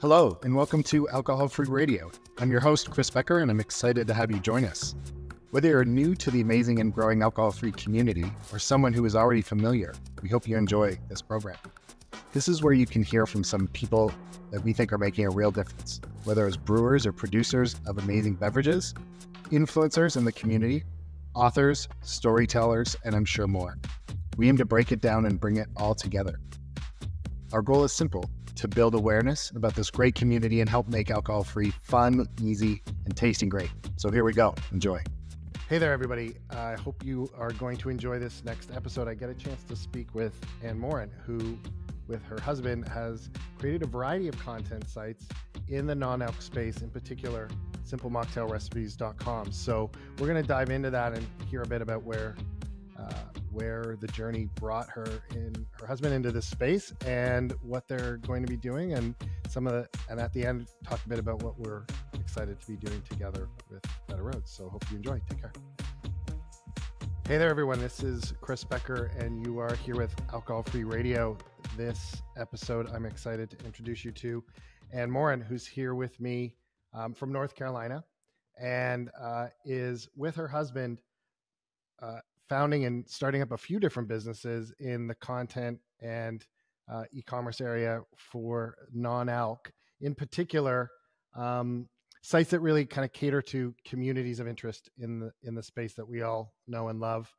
Hello, and welcome to Alcohol-Free Radio. I'm your host, Chris Becker, and I'm excited to have you join us. Whether you're new to the amazing and growing alcohol-free community or someone who is already familiar, we hope you enjoy this program. This is where you can hear from some people that we think are making a real difference, whether as brewers or producers of amazing beverages, influencers in the community, authors, storytellers, and I'm sure more. We aim to break it down and bring it all together. Our goal is simple: to build awareness about this great community and help make alcohol-free fun, easy, and tasting great. So here we go. Enjoy. Hey there, everybody. I hope you are going to enjoy this next episode. I get a chance to speak with Anne Morin, who, with her husband, has created a variety of content sites in the non-alc space, in particular, simplemocktailrecipes.com. So we're going to dive into that and hear a bit about where the journey brought her husband into this space and what they're going to be doing, and at the end, talk a bit about what we're excited to be doing together with Better Rhodes. So hope you enjoy. Take care. Hey there, everyone. This is Chris Becker, and you are here with Alcohol-Free Radio. This episode, I'm excited to introduce you to Anne Morin, who's here with me from North Carolina, and is with her husband founding and starting up a few different businesses in the content and e-commerce area for non-alc, in particular, sites that really kind of cater to communities of interest in the space that we all know and love.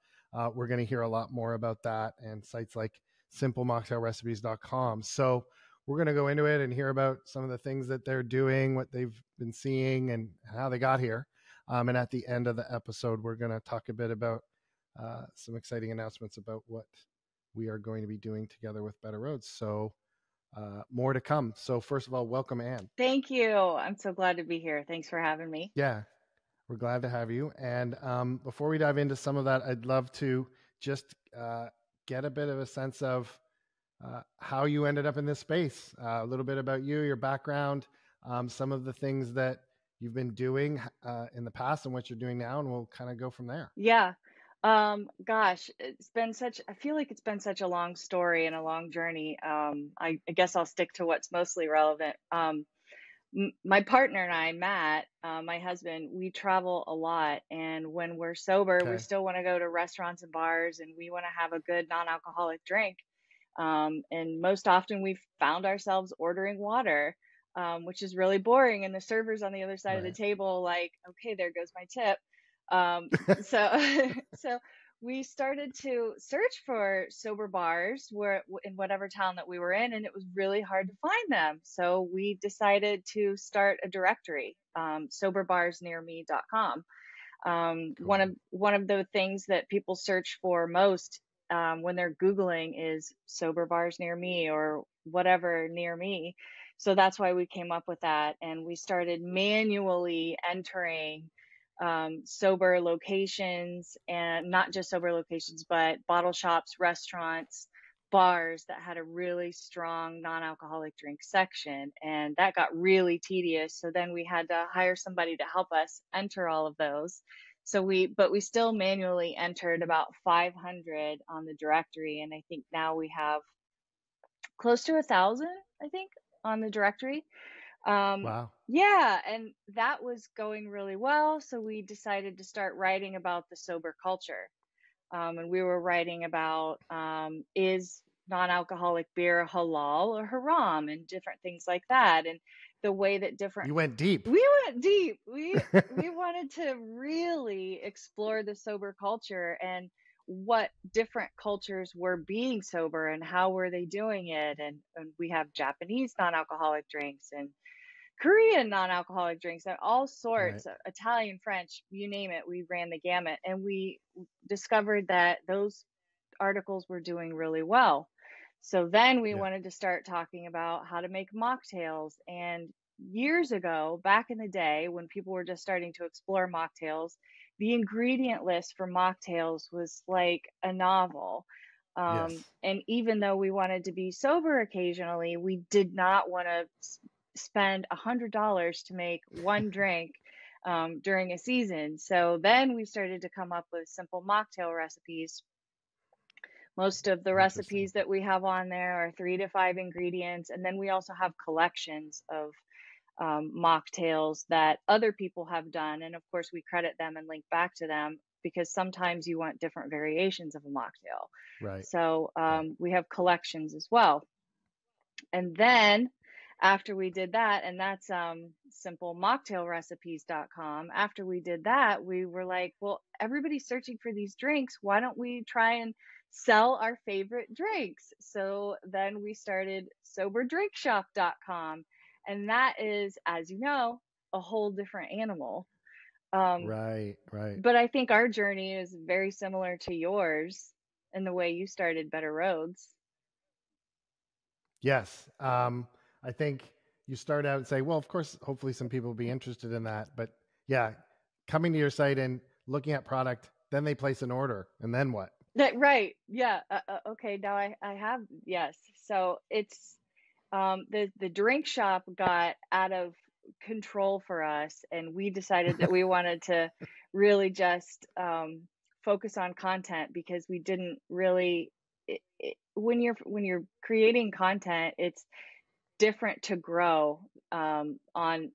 We're going to hear a lot more about that, and sites like simplemocktailrecipes.com. So we're going to go into it and hear about some of the things that they're doing, what they've been seeing, and how they got here. And at the end of the episode, we're going to talk a bit about some exciting announcements about what we are going to be doing together with Better Rhodes. So more to come. So first of all, welcome, Anne. Thank you. I'm so glad to be here. Thanks for having me. Yeah, we're glad to have you. And before we dive into some of that, I'd love to just get a bit of a sense of how you ended up in this space, a little bit about you, your background, some of the things that you've been doing in the past and what you're doing now, and we'll kind of go from there. Yeah. Gosh, I feel like it's been such a long story and a long journey. I guess I'll stick to what's mostly relevant. My partner and I, Matt, my husband, we travel a lot. And when we're sober, we still want to go to restaurants and bars, and we want to have a good non-alcoholic drink. And most often we've found ourselves ordering water, which is really boring. And the server's on the other side of the table, like, okay, there goes my tip. So we started to search for sober bars in whatever town that we were in, and it was really hard to find them. So we decided to start a directory, soberbarsnearme.com. Cool. One of the things that people search for most when they're Googling is sober bars near me or whatever near me. So that's why we came up with that. And we started manually entering sober locations, and not just sober locations, but bottle shops, restaurants, bars that had a really strong non-alcoholic drink section. And that got really tedious. So then we had to hire somebody to help us enter all of those. But we still manually entered about 500 on the directory. And I think now we have close to 1,000, I think, on the directory. Wow. Yeah, and that was going really well. So we decided to start writing about the sober culture. And we were writing about, is non-alcoholic beer halal or haram, and different things like that. And the way that You went deep. We went deep. We wanted to really explore the sober culture and what different cultures were being sober and how were they doing it. And we have Japanese non-alcoholic drinks and Korean non-alcoholic drinks and all sorts, Italian, French, you name it. We ran the gamut, and we discovered that those articles were doing really well. So then we wanted to start talking about how to make mocktails. And years ago, back in the day, when people were just starting to explore mocktails, the ingredient list for mocktails was like a novel. And even though we wanted to be sober occasionally, we did not want to spend $100 to make one drink during a season. So then we started to come up with simple mocktail recipes, Most of the Interesting. recipes that we have on there are 3 to 5 ingredients. And then we also have collections of mocktails that other people have done. And of course, we credit them and link back to them because sometimes you want different variations of a mocktail. Right. So Right. we have collections as well. And then after we did that, and that's simplemocktailrecipes.com. After we did that, we were like, well, everybody's searching for these drinks. Why don't we try and sell our favorite drinks? So then we started soberdrinkshop.com. And that is, as you know, a whole different animal. Um, Right. Right. but I think our journey is very similar to yours in the way you started Better Roads. Yes. I think you start out and say, well, of course, hopefully some people will be interested in that. But yeah, coming to your site and looking at product, then they place an order. And then what? That right. Yeah. Okay. Now I have, yes. So it's the drink shop got out of control for us, and we decided that we wanted to really just focus on content because we didn't really when you're creating content, it's different to grow on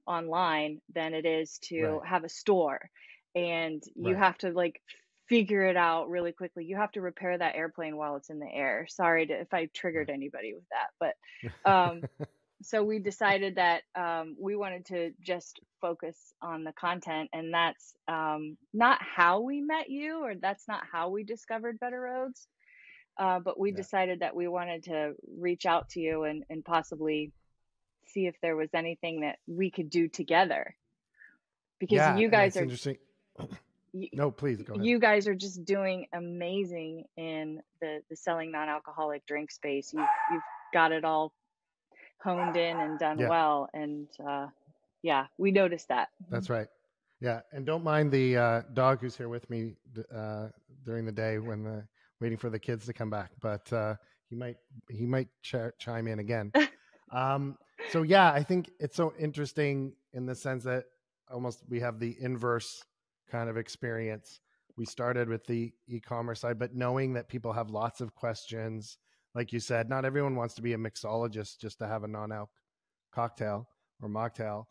online than it is to Right. have a store, and you Right. have to like figure it out really quickly. You have to repair that airplane while it's in the air. Sorry if I triggered Right. anybody with that, but so we decided that we wanted to just focus on the content, and that's not how we met you, or that's not how we discovered Better Roads. But we Yeah. decided that we wanted to reach out to you and possibly see if there was anything that we could do together because Yeah. And it's interesting. you, No, please go ahead. you guys are just doing amazing in the selling non-alcoholic drink space. You've got it all honed in and done Yeah, well, and yeah, we noticed that. that's right. Yeah. And don't mind the dog who's here with me during the day when waiting for the kids to come back, but he might, chime in again. So yeah, I think it's so interesting in the sense that almost we have the inverse kind of experience. We started with the e-commerce side, but knowing that people have lots of questions, like you said, not everyone wants to be a mixologist just to have a non-alc cocktail or mocktail.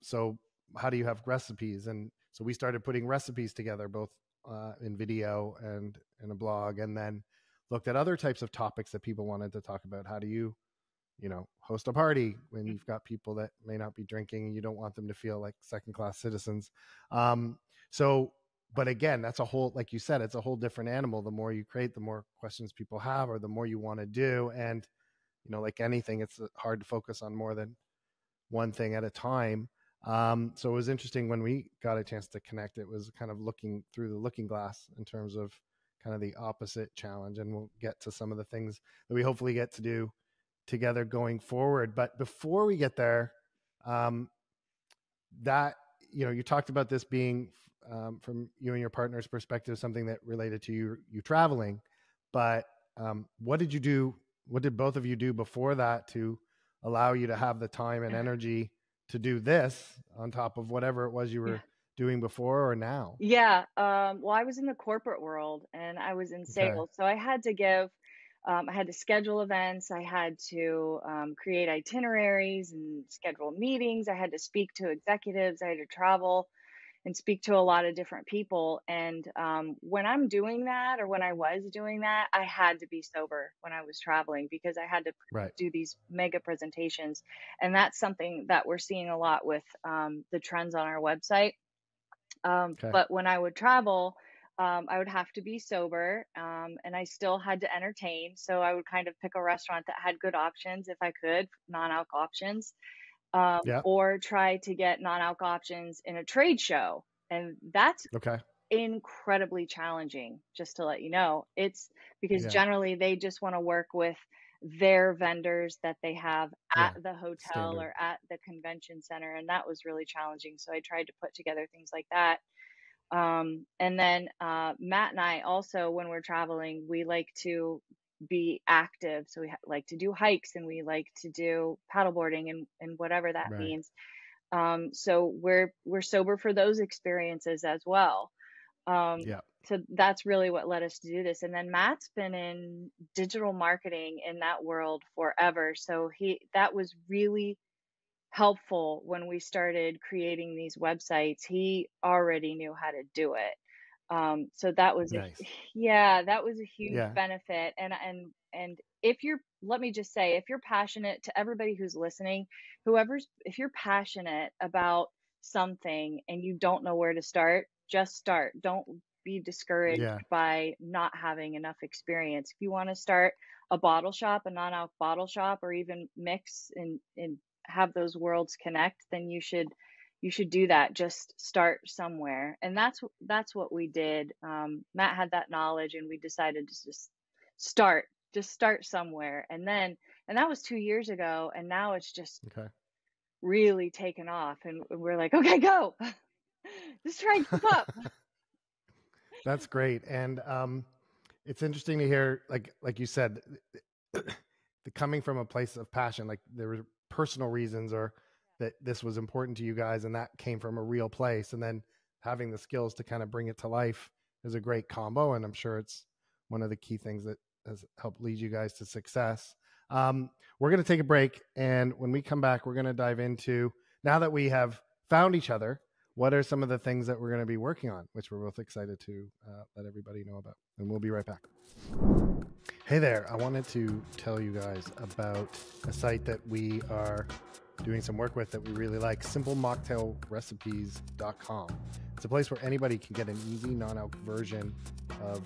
So how do you have recipes? And so we started putting recipes together, both in video and in a blog, and then looked at other types of topics that people wanted to talk about. How do you host a party when you've got people that may not be drinking and you don't want them to feel like second class citizens. So, but again, that's a whole, like you said, it's a whole different animal. The more you create, the more questions people have, or the more you want to do. And, like anything, it's hard to focus on more than one thing at a time. So it was interesting when we got a chance to connect. It was kind of looking through the looking glass in terms of kind of the opposite challenge. And we'll get to some of the things that we hopefully get to do together going forward. But before we get there, that you talked about this being from you and your partner's perspective, something that related to you traveling. But what did you do? What did both of you do before that to allow you to have the time and energy to do this on top of whatever it was you Yeah. were doing before or now? Yeah. Well, I was in the corporate world and I was in Okay. sales. So I had to schedule events. I had to create itineraries and schedule meetings. I had to speak to executives. I had to travel and speak to a lot of different people. And when I'm doing that, or when I was doing that, I had to be sober when I was traveling because I had to Right. do these mega presentations. And that's something that we're seeing a lot with the trends on our website. Okay. But when I would travel, I would have to be sober, and I still had to entertain. So I would kind of pick a restaurant that had good options if I could, non-alc options, Yeah. or try to get non-alc options in a trade show. And that's Okay. incredibly challenging, just to let you know. It's because Yeah. generally they just want to work with their vendors that they have at Yeah. the hotel Standard. or at the convention center. And that was really challenging. So I tried to put together things like that. And then Matt and I also, when we're traveling, we like to be active. So we like to do hikes and we like to do paddleboarding and whatever that Right. means. So we're sober for those experiences as well. Um, Yeah. so that's really what led us to do this. And then Matt's been in digital marketing in that world forever. So that was really helpful when we started creating these websites. He already knew how to do it. So that was Nice. yeah, that was a huge Yeah. benefit. And if you're, let me just say, if you're passionate, to everybody who's listening, if you're passionate about something and you don't know where to start, just start. Don't be discouraged Yeah. by not having enough experience. If you want to start a bottle shop, a non-alc bottle shop, or even mix and have those worlds connect, then you should do that. Just start somewhere. And that's what we did. Matt had that knowledge, and we decided to start just start somewhere. And that was 2 years ago, and now it's just Okay. really taken off, and we're like, okay, go. Just try and keep up. That's great. And it's interesting to hear, like you said, the coming from a place of passion, like there were personal reasons or that this was important to you guys, and that came from a real place. And then having the skills to kind of bring it to life is a great combo. And I'm sure it's one of the key things that has helped lead you guys to success. We're going to take a break. And when we come back, we're going to dive into, now that we have found each other, what are some of the things that we're going to be working on, which we're both excited to let everybody know about. And we'll be right back. Hey there. I wanted to tell you guys about a site that we are doing some work with that we really like, simplemocktailrecipes.com. It's a place where anybody can get an easy non-alc version of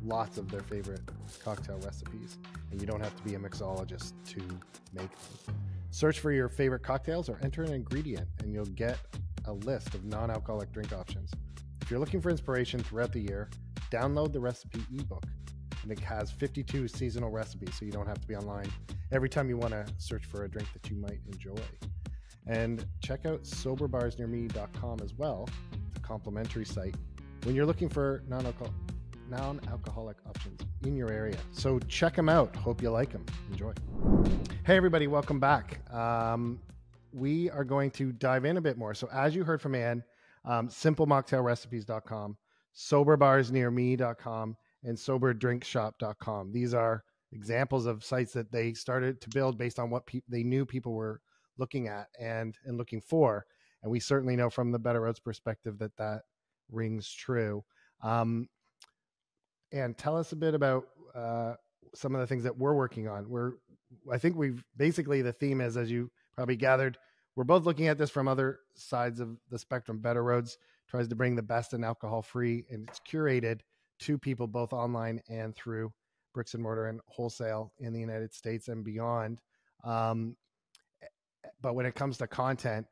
lots of their favorite cocktail recipes, and you don't have to be a mixologist to make them. Search for your favorite cocktails or enter an ingredient, and you'll get a list of non-alcoholic drink options. If you're looking for inspiration throughout the year, download the recipe ebook, and it has 52 seasonal recipes, so you don't have to be online every time you want to search for a drink that you might enjoy. And check out soberbarsnearme.com as well. It's a complimentary site when you're looking for non-alcoholic options in your area. So check them out. Hope you like them. Enjoy. Hey everybody, welcome back. We are going to dive in a bit more. So as you heard from Anne, simplemocktailrecipes.com, soberbarsnearme.com, and soberdrinkshop.com. These are examples of sites that they started to build based on what they knew people were looking at and looking for. And we certainly know from the Better Rhodes perspective that rings true. And tell us a bit about some of the things that we're working on. I think we've basically, the theme is, as you probably gathered, we're both looking at this from other sides of the spectrum. Better Rhodes tries to bring the best in alcohol-free, and it's curated to people both online and through bricks and mortar and wholesale in the United States and beyond. But when it comes to content,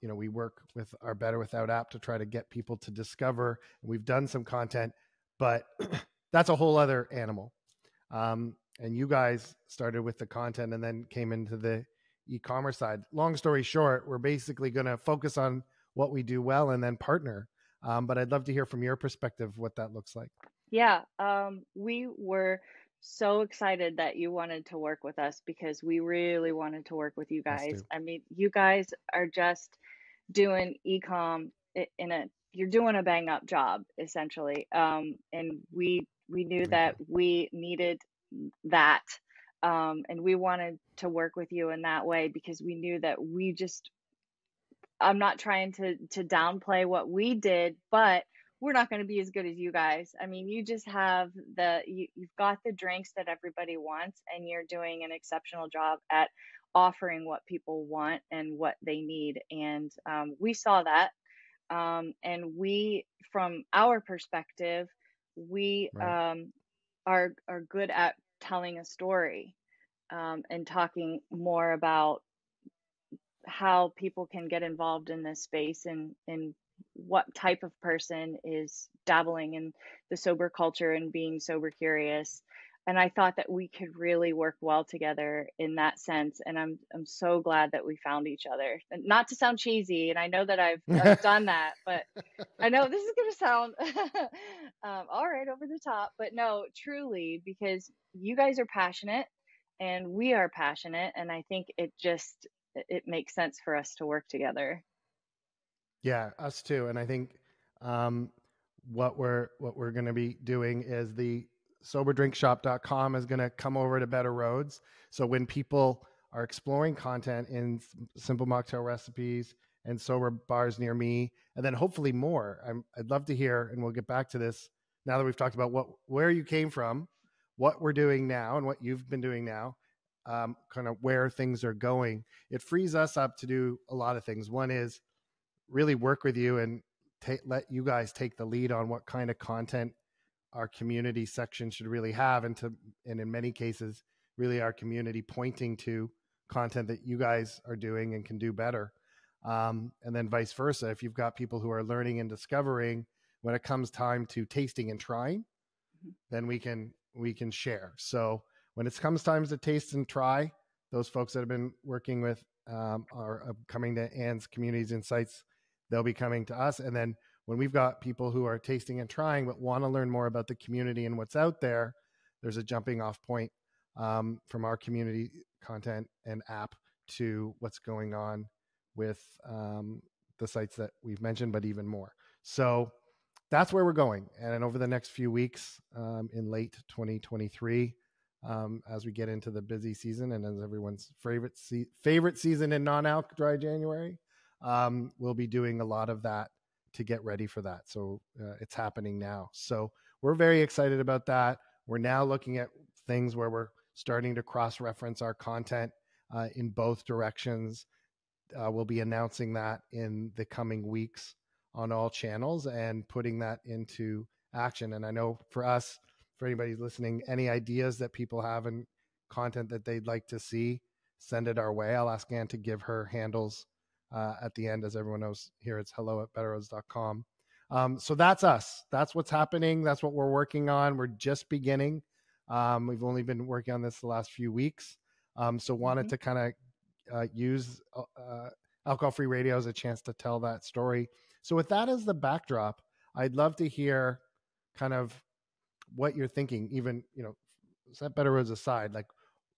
we work with our Better Without app to try to get people to discover. And we've done some content, but that's a whole other animal. And you guys started with the content and then came into the e-commerce side. Long story short, we're basically going to focus on what we do well and then partner. But I'd love to hear from your perspective what that looks like. Yeah, we were so excited that you wanted to work with us, because we really wanted to work with you guys. I mean, you guys are just doing e-com you're doing a bang up job, essentially. And we knew that we needed that. And we wanted to work with you in that way, because we knew that I'm not trying to downplay what we did, but we're not going to be as good as you guys. I mean, you just have you've got the drinks that everybody wants, and you're doing an exceptional job at offering what people want and what they need. And we saw that. And from our perspective, we are good at telling a story, and talking more about how people can get involved in this space, and what type of person is dabbling in the sober culture and being sober curious. And I thought that we could really work well together in that sense. And I'm so glad that we found each other. And not to sound cheesy, and I know that I've done that, but I know this is going to sound all right, over the top, but no, truly, because you guys are passionate and we are passionate, and I think it makes sense for us to work together. Yeah, us too. And I think what we're going to be doing is the soberdrinkshop.com is going to come over to Better Rhodes. So when people are exploring content in simple mocktail recipes and sober bars near me, and then hopefully more, I'd love to hear, and we'll get back to this now that we've talked about where you came from, what we're doing now, and what you've been doing now, kind of where things are going. It frees us up to do a lot of things. One is really work with you and let you guys take the lead on what kind of content our community section should really have, and in many cases, really our community pointing to content that you guys are doing and can do better. And then vice versa. If you've got people who are learning and discovering, when it comes time to tasting and trying, then we can share. So when it comes time to taste and try, those folks that have been working with are coming to Anne's Communities Insights, they'll be coming to us. And then when we've got people who are tasting and trying but want to learn more about the community and what's out there, there's a jumping off point from our community content and app to what's going on with the sites that we've mentioned, but even more. So that's where we're going. And over the next few weeks in late 2023, as we get into the busy season and as everyone's favorite season in non-alc dry January, we'll be doing a lot of that to get ready for that. So it's happening now. So we're very excited about that. We're now looking at things where we're starting to cross-reference our content in both directions. We'll be announcing that in the coming weeks on all channels and putting that into action. And I know for us, for anybody listening, any ideas that people have and content that they'd like to see, send it our way. I'll ask Anne to give her handles at the end. As everyone knows here, it's hello@betterrhodes.com. So that's us. That's what's happening. That's what we're working on. We're just beginning. We've only been working on this the last few weeks. So wanted to kind of use alcohol-free radio as a chance to tell that story. So with that as the backdrop, I'd love to hear kind of what you're thinking, even, set Better Rhodes aside, like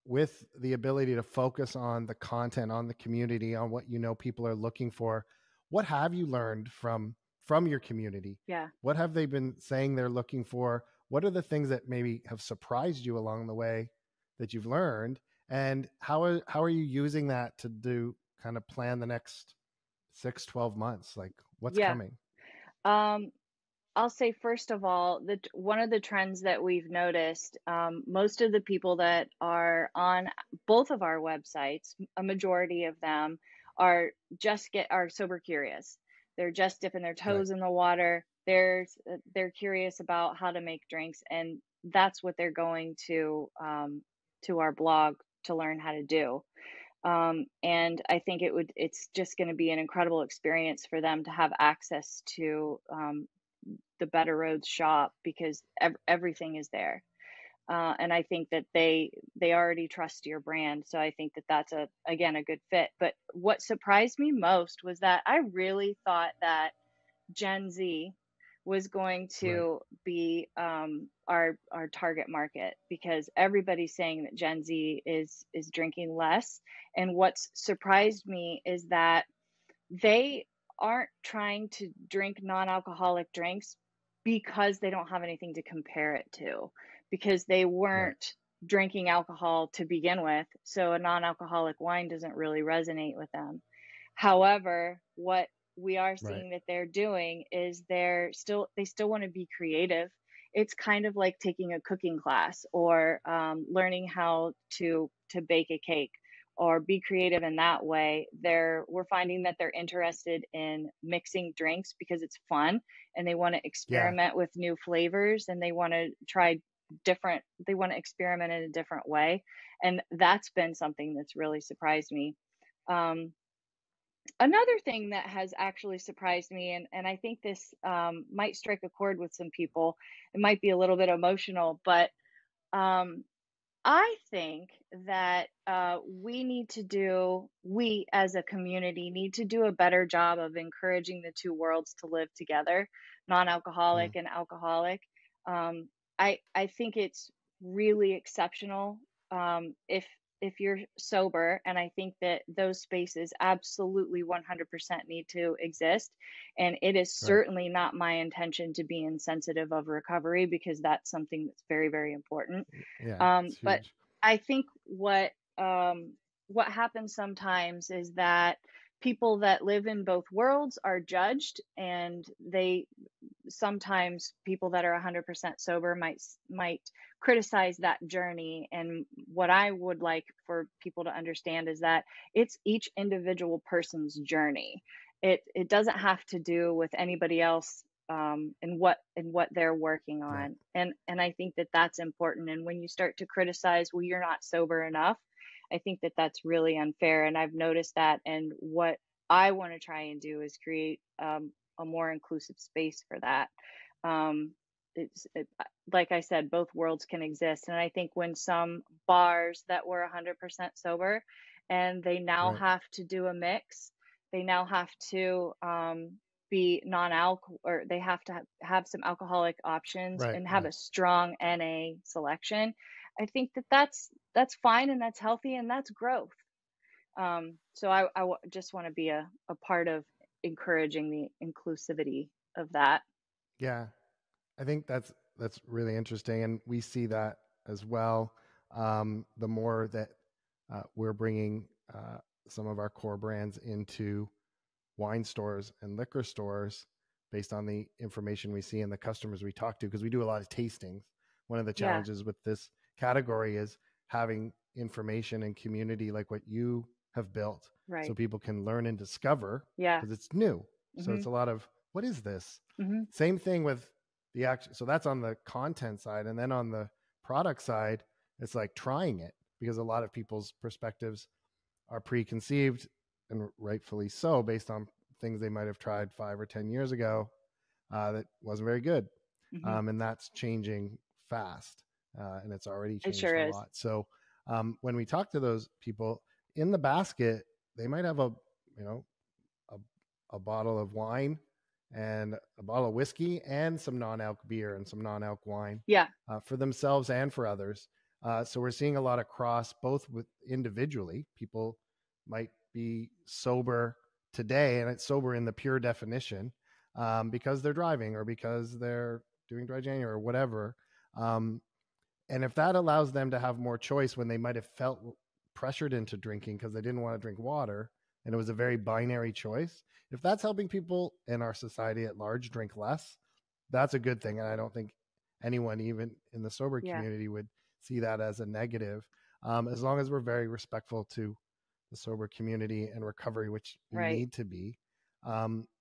with the ability to focus on the content, on the community, on what people are looking for. What have you learned from your community? Yeah. What have they been saying they're looking for? What are the things that maybe have surprised you along the way that you've learned? And how are you using that to kind of plan the next 6-12 months? Like what's coming? I'll say, first of all, that one of the trends that we've noticed, most of the people that are on both of our websites, a majority of them are sober curious. They're just dipping their toes in the water. They're curious about how to make drinks, and that's what they're going to our blog to learn how to do. And I think it's just going to be an incredible experience for them to have access to the Better Rhodes shop, because everything is there. And I think that they already trust your brand. So I think that that's again, a good fit. But what surprised me most was that I really thought that Gen Z was going to be our target market, because everybody's saying that Gen Z is drinking less. And what's surprised me is that they aren't trying to drink non-alcoholic drinks because they don't have anything to compare it to, because they weren't drinking alcohol to begin with. So a non-alcoholic wine doesn't really resonate with them. However, what we are seeing that they're doing is they still want to be creative. It's kind of like taking a cooking class or learning how to bake a cake or be creative in that way. We're finding that they're interested in mixing drinks because it's fun, and they want to experiment with new flavors, and they want to experiment in a different way. And that's been something that's really surprised me. Another thing that has actually surprised me, and I think this might strike a chord with some people, it might be a little bit emotional, but I think that we as a community need to do a better job of encouraging the two worlds to live together, non-alcoholic and alcoholic. I think it's really exceptional if if you're sober, and I think that those spaces absolutely 100% need to exist. And it is Right. certainly not my intention to be insensitive of recovery, because that's something that's very, very important. Yeah, it's But huge. I think what happens sometimes is that people that live in both worlds are judged, and they sometimes people that are 100% sober might criticize that journey. And what I would like for people to understand is that it's each individual person's journey. It doesn't have to do with anybody else, and what they're working Right. on. And I think that that's important. And when you start to criticize, well, you're not sober enough, I think that that's really unfair. And I've noticed that. And what I want to try and do is create a more inclusive space for that. Um, like I said, both worlds can exist. And I think when some bars that were 100% sober and they now Right. have to do a mix, they now have to be non-alc, or they have to have some alcoholic options Right. and have Right. a strong NA selection. I think that that's fine, and that's healthy, and that's growth. So just want to be a part of encouraging the inclusivity of that. Yeah. I think that's really interesting, and we see that as well. The more that we're bringing some of our core brands into wine stores and liquor stores, based on the information we see and the customers we talk to, because we do a lot of tastings. One of the Yeah, challenges with this category is having information and community like what you have built, so right. people can learn and discover, Yeah. because it's new. So it's Mhm. a lot of, what is this? Mhm. Same thing with the action. So that's on the content side. And then on the product side, it's like trying it, because a lot of people's perspectives are preconceived, and rightfully so, based on things they might have tried 5 or 10 years ago that wasn't very good. Mhm. And that's changing fast, and it's already It changed sure a is. lot. So when we talk to those people, in the basket, they might have you know, a, a bottle of wine and a bottle of whiskey and some non-alc beer and some non-alc wine Yeah. for themselves and for others. So we're seeing a lot of cross, both with individually. People might be sober today, and it's sober in the pure definition, because they're driving or because they're doing dry January or whatever. Um, and if that allows them to have more choice when they might have felt pressured into drinking because they didn't want to drink water, and it was a very binary choice, if that's helping people in our society at large drink less, that's a good thing. And I don't think anyone, even in the sober Yeah. community, would see that as a negative, as long as we're very respectful to the sober community and recovery, which we Right. need to be,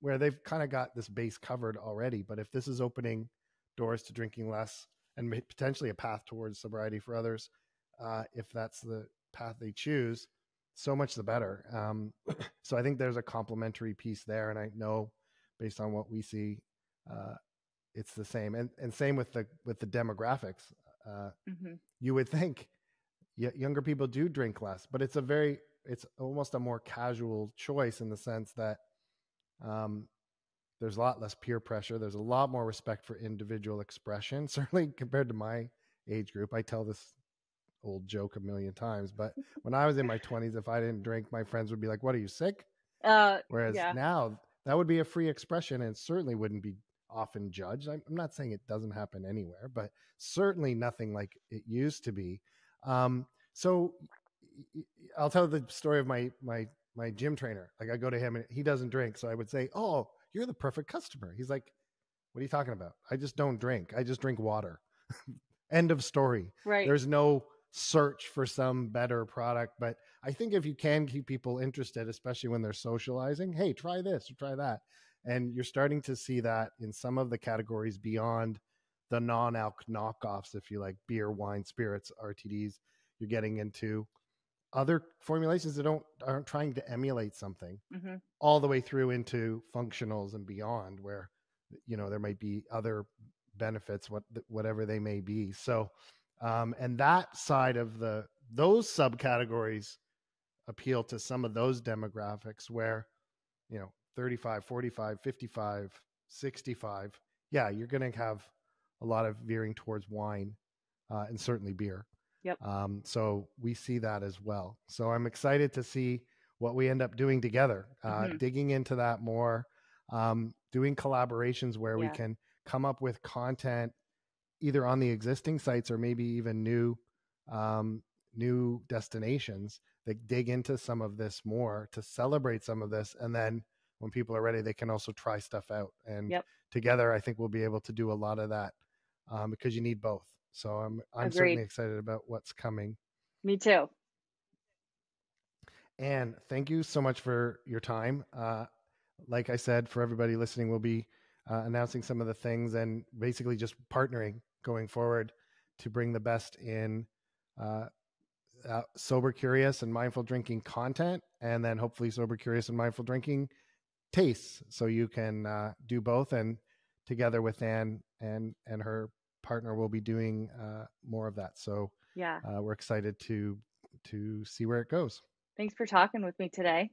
where they've kind of got this base covered already. But if this is opening doors to drinking less and potentially a path towards sobriety for others, if that's the path they choose, so much the better. So I think there's a complementary piece there, and I know based on what we see, it's the same, and same with the demographics. Mhm. You would think younger people do drink less, but it's almost a more casual choice, in the sense that um, there's a lot less peer pressure. There's a lot more respect for individual expression, certainly compared to my age group. I tell this old joke a million times, but when I was in my 20s, if I didn't drink, my friends would be like, "What, are you sick?" Whereas Yeah. now that would be a free expression, and certainly wouldn't be often judged. I'm not saying it doesn't happen anywhere, but certainly nothing like it used to be. So I'll tell the story of my gym trainer. Like, I go to him and he doesn't drink, so I would say, "Oh, you're the perfect customer." He's like, "What are you talking about? I just don't drink. I just drink water." End of story. Right. There's no search for some better product. But I think if you can keep people interested, especially when they're socializing, hey, try this or try that. And you're starting to see that in some of the categories beyond the non-alc knockoffs, if you like, beer, wine, spirits, RTDs. You're getting into other formulations that aren't trying to emulate something, Mhm. all the way through into functionals and beyond, where there might be other benefits, whatever they may be. So and that side of those subcategories appeal to some of those demographics, where 35, 45, 55, 65, yeah, you're going to have a lot of veering towards wine, and certainly beer. Yep. So we see that as well. So I'm excited to see what we end up doing together, digging into that more, doing collaborations where we Yeah. can come up with content either on the existing sites or maybe even new destinations that dig into some of this more to celebrate some of this. And then when people are ready, they can also try stuff out. And Yep. together, I think we'll be able to do a lot of that because you need both. So I'm Agreed. certainly excited about what's coming. Me too. And thank you so much for your time. Like I said, for everybody listening, we'll be announcing some of the things and basically just partnering going forward to bring the best in sober, curious, and mindful drinking content, and then hopefully sober, curious, and mindful drinking tastes. So you can do both, and together with Anne and her partner, we'll be doing more of that. So Yeah. We're excited to see where it goes. Thanks for talking with me today.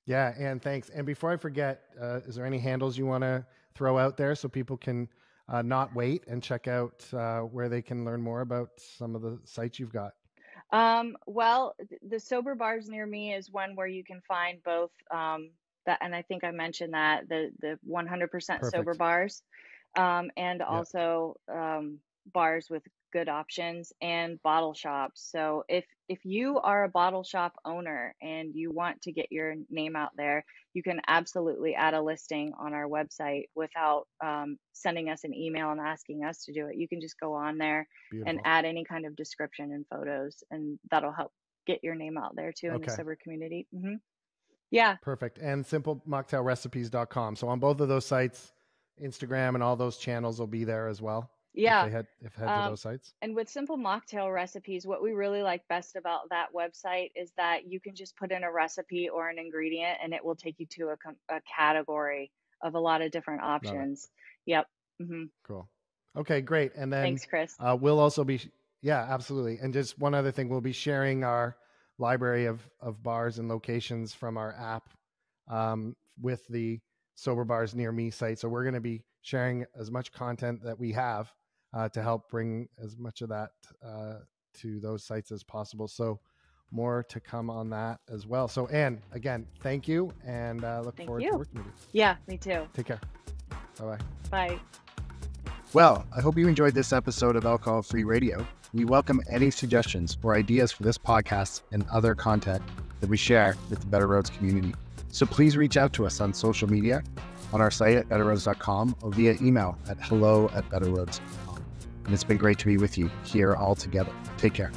Yeah, Anne, thanks. And before I forget, is there any handles you want to throw out there so people can not wait and check out where they can learn more about some of the sites you've got? Well, the Sober Bars Near Me is one where you can find both that, and I think I mentioned that the 100% sober bars, and also bars with good options and bottle shops. So if you are a bottle shop owner and you want to get your name out there, you can absolutely add a listing on our website without sending us an email and asking us to do it. You can just go on there and add any kind of description and photos, and that'll help get your name out there too in the sober community. Yeah. Perfect. And simplemocktailrecipes.com. So on both of those sites, Instagram and all those channels will be there as well. Yeah. If head to those sites. And with Simple Mocktail Recipes, what we really like best about that website is that you can just put in a recipe or an ingredient and it will take you to a category of a lot of different options. Yep. Cool. Okay, great. And then thanks, Chris. We'll also be, absolutely. And just one other thing, we'll be sharing our library of bars and locations from our app with the Sober Bars Near Me site. So we're going to be sharing as much content that we have to help bring as much of that to those sites as possible. So more to come on that as well. So Anne, again, thank you, and look forward to working with you. Yeah, me too. Take care. Bye-bye. Bye. Well, I hope you enjoyed this episode of Alcohol Free Radio. We welcome any suggestions or ideas for this podcast and other content that we share with the Better Rhodes community. So please reach out to us on social media, on our site at betterrhodes.com, or via email at hello@betterrhodes.com. And it's been great to be with you here all together. Take care.